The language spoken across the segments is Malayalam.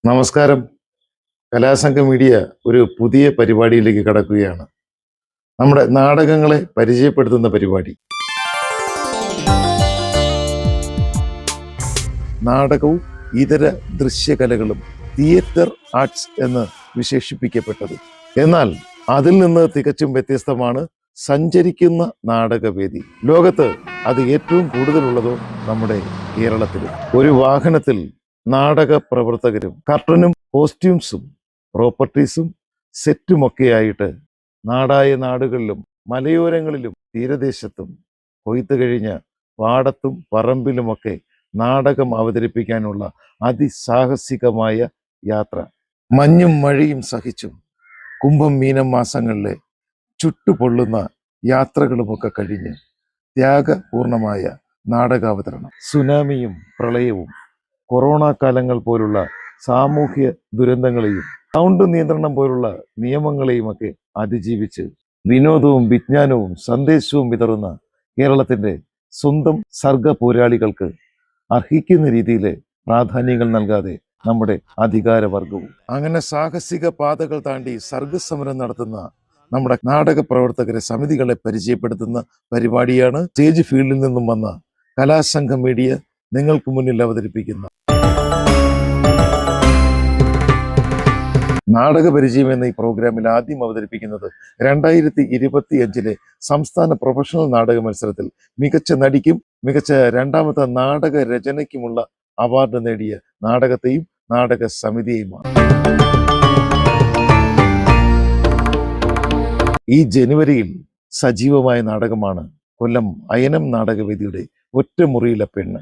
നമസ്കാരം. കലാസംഘം മീഡിയ ഒരു പുതിയ പരിപാടിയിലേക്ക് കടക്കുകയാണ്. നമ്മുടെ നാടകങ്ങളെ പരിചയപ്പെടുത്തുന്ന പരിപാടി. നാടകവും ഇതര ദൃശ്യകലകളും തിയേറ്റർ ആർട്സ് എന്ന് വിശേഷിപ്പിക്കപ്പെട്ടത്. എന്നാൽ അതിൽ നിന്ന് തികച്ചും വ്യത്യസ്തമാണ് സഞ്ചരിക്കുന്ന നാടകവേദി. ലോകത്ത് അത് ഏറ്റവും കൂടുതലുള്ളതോ നമ്മുടെ കേരളത്തിൽ. ഒരു വാഹനത്തിൽ നാടക പ്രവർത്തകരും കർട്ടനും കോസ്റ്റ്യൂംസും പ്രോപ്പർട്ടീസും സെറ്റുമൊക്കെയായിട്ട് നാടായ നാടുകളിലും മലയോരങ്ങളിലും തീരദേശത്തും കൊയ്ത്തു കഴിഞ്ഞ പാടത്തും പറമ്പിലുമൊക്കെ നാടകം അവതരിപ്പിക്കാനുള്ള അതിസാഹസികമായ യാത്ര. മഞ്ഞും മഴയും സഹിച്ചും കുംഭം മീനം മാസങ്ങളിലെ ചുട്ടുപൊള്ളുന്ന യാത്രകളുമൊക്കെ കഴിഞ്ഞ് ത്യാഗപൂർണമായ നാടകാവതരണം. സുനാമിയും പ്രളയവും കൊറോണ കാലങ്ങൾ പോലുള്ള സാമൂഹ്യ ദുരന്തങ്ങളെയും സൗണ്ട് നിയന്ത്രണം പോലുള്ള നിയമങ്ങളെയുമൊക്കെ അതിജീവിച്ച് വിനോദവും വിജ്ഞാനവും സന്ദേശവും വിതറുന്ന കേരളത്തിൻ്റെ സ്വന്തം സർഗ പോരാളികൾക്ക് അർഹിക്കുന്ന രീതിയിൽ പ്രാധാന്യങ്ങൾ നൽകാതെ നമ്മുടെ അധികാരവർഗവും. അങ്ങനെ സാഹസിക പാതകൾ താണ്ടി സർഗസമരം നടത്തുന്ന നമ്മുടെ നാടക പ്രവർത്തകരെ, സമിതികളെ പരിചയപ്പെടുത്തുന്ന പരിപാടിയാണ് സ്റ്റേജ് ഫീൽഡിൽ നിന്നും വന്ന കലാസംഘം മീഡിയ നിങ്ങൾക്ക് മുന്നിൽ അവതരിപ്പിക്കുന്ന നാടക പരിചയം എന്ന ഈ പ്രോഗ്രാമിൽ ആദ്യം അവതരിപ്പിക്കുന്നത് 2025 സംസ്ഥാന പ്രൊഫഷണൽ നാടക മത്സരത്തിൽ മികച്ച നടിക്കും മികച്ച രണ്ടാമത്തെ നാടക രചനയ്ക്കുമുള്ള അവാർഡ് നേടിയ നാടകത്തെയും നാടക സമിതിയെയുമാണ്. ഈ ജനുവരിയിൽ സജീവമായ നാടകമാണ് കൊല്ലം അയനം നാടകവേദിയുടെ ഒറ്റമുറിയിലെ പെണ്ണ്.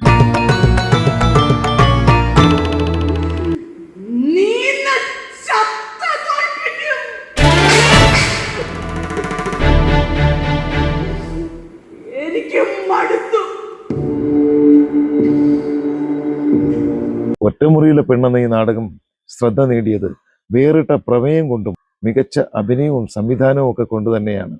ഒറ്റമുറിയിലെ പെണ്ണെന്ന ഈ നാടകം ശ്രദ്ധ നേടിയത് വേറിട്ട പ്രമേയം കൊണ്ടും മികച്ച അഭിനയവും സംവിധാനവും ഒക്കെ കൊണ്ട് തന്നെയാണ്.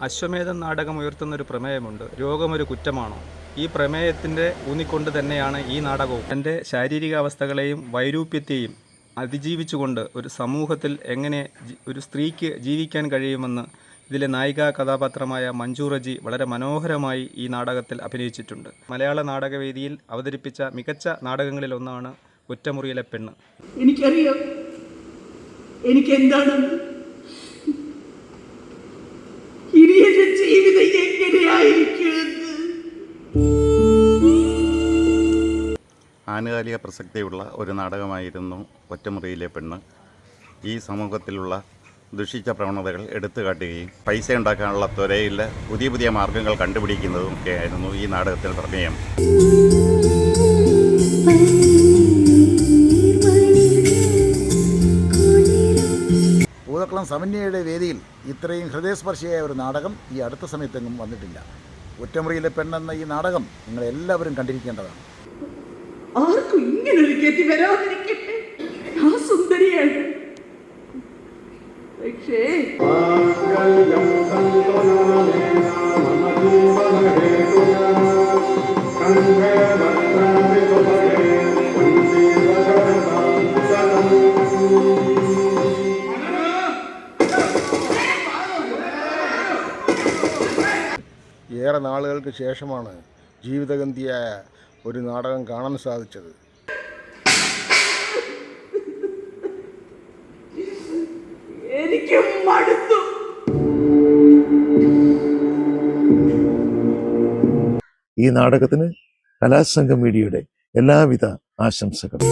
അശ്വമേധം നാടകം ഉയർത്തുന്ന ഒരു പ്രമേയമുണ്ട്. രോഗമൊരു കുറ്റമാണോ? ഈ പ്രമേയത്തിൻ്റെ ഊന്നിക്കൊണ്ട് തന്നെയാണ് ഈ നാടകവും. തൻ്റെ ശാരീരികാവസ്ഥകളെയും വൈരൂപ്യത്തെയും അതിജീവിച്ചുകൊണ്ട് ഒരു സമൂഹത്തിൽ എങ്ങനെ ഒരു സ്ത്രീക്ക് ജീവിക്കാൻ കഴിയുമെന്ന് ഇതിലെ നായികാ കഥാപാത്രമായ മഞ്ജു റജി വളരെ മനോഹരമായി ഈ നാടകത്തിൽ അഭിനയിച്ചിട്ടുണ്ട്. മലയാള നാടകവേദിയിൽ അവതരിപ്പിച്ച മികച്ച നാടകങ്ങളിലൊന്നാണ് ഒറ്റമുറിയിലെ പെണ്ണ്. എനിക്കറിയാം എനിക്കെന്താണെന്ന്. ഇനി എന്റെ ജീവിതം എങ്ങനെയായിരിക്കും? ആനുകാലിക പ്രസക്തിയുള്ള ഒരു നാടകമായിരുന്നു ഒറ്റമുറിയിലെ പെണ്ണ്. ഈ സമൂഹത്തിലുള്ള ദുഷിച്ച പ്രവണതകൾ എടുത്തു കാട്ടുകയും പൈസ ഉണ്ടാക്കാനുള്ള ത്വരയിൽ പുതിയ പുതിയ മാർഗങ്ങൾ കണ്ടുപിടിക്കുന്നതും ഒക്കെയായിരുന്നു ഈ നാടകത്തിൽ പ്രമേയം. പൂതക്കുളം സമന്വയയുടെ വേദിയിൽ ഇത്രയും ഹൃദയസ്പർശിയായ ഒരു നാടകം ഈ അടുത്ത സമയത്തെങ്ങും വന്നിട്ടില്ല. ഒറ്റമുറിയിലെ പെണ്ണെന്ന ഈ നാടകം നിങ്ങളെല്ലാവരും കണ്ടിരിക്കേണ്ടതാണ്. ആർക്കും ഇങ്ങനൊരു ഗതി വരാതിരിക്കട്ടെ. ആ സുന്ദരിയാണ്. പക്ഷേ ഏറെ നാളുകൾക്ക് ശേഷമാണ് ജീവിതഗന്ധിയായ ഒരു നാടകം കാണാൻ സാധിച്ചത്. എനിക്ക് മടുത്തു. ഈ നാടകത്തിന് കലാസംഘം മീഡിയയുടെ എല്ലാവിധ ആശംസകളും.